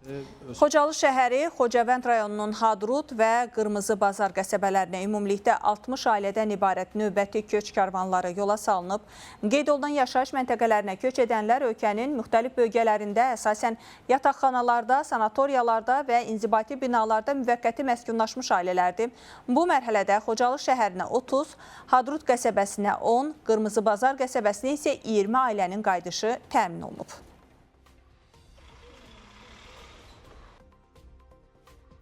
Xocalı şəhəri, Xocavənd rayonunun Hadrut və Qırmızı Bazar qəsəbələrinə ümumilikdə 60 ailədən ibarət növbəti köç karvanları yola salınıb. Qeyd olunan yaşayış məntəqələrinə köç edənlər ölkənin müxtəlif bölgələrində əsasən yataqxanalarda, sanatoriyalarda və inzibati binalarda müvəqqəti məskunlaşmış ailələrdir. Bu mərhələdə Xocalı şəhərinə 30, Hadrut qəsəbəsinə 10, Qırmızı Bazar qəsəbəsinə isə 20 ailənin qayıdışı təmin olunub.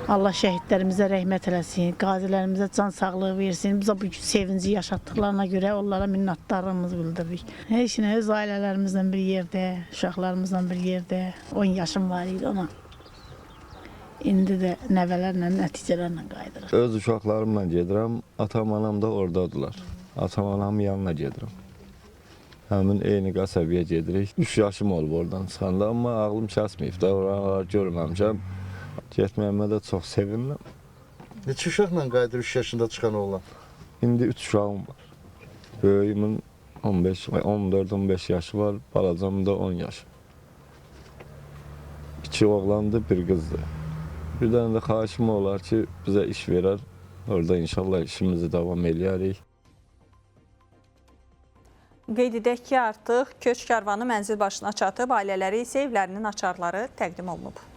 Allah şəhidlərimizə rəhmət eləsin, qazilərimizə can sağlığı versin. Bizə bu sevinci yaşatdıqlarına görə onlara minnətdarlığımızı bildiririk. Heç nə, öz ailələrimizlə bir yerdə, uşaqlarımızla bir yerdə. 10 yaşım var idi ona. İndi də nəvələrlə, nəticələrlə qayıdırıq. Öz uşaqlarımla gedirəm, atam, anam da oradadılar. Atam, anamın yanına gedirəm. Həmin eyni qəsəbəyə gedirik. 3 yaşım olub oradan çıxanda, amma ağlım kəsməyib də, oraları görməmişəm. Getməyəmə də çox sevinirəm. Neçə uşaqla qayıdır 3 yaşında çıxan oğlan? İndi 3 uşağım var. Böyüyümün 14-15 yaşı var, balacamın da 10 yaşı. 2 oğlandır, bir qızdır. Bir dənə də xahişim olar ki, bizə iş verər. Orada inşallah işimizi davam eləyərik. Qeyd edək ki, artıq köç karvanı mənzil başına çatıb, ailələri isə evlərinin açarları təqdim olunub.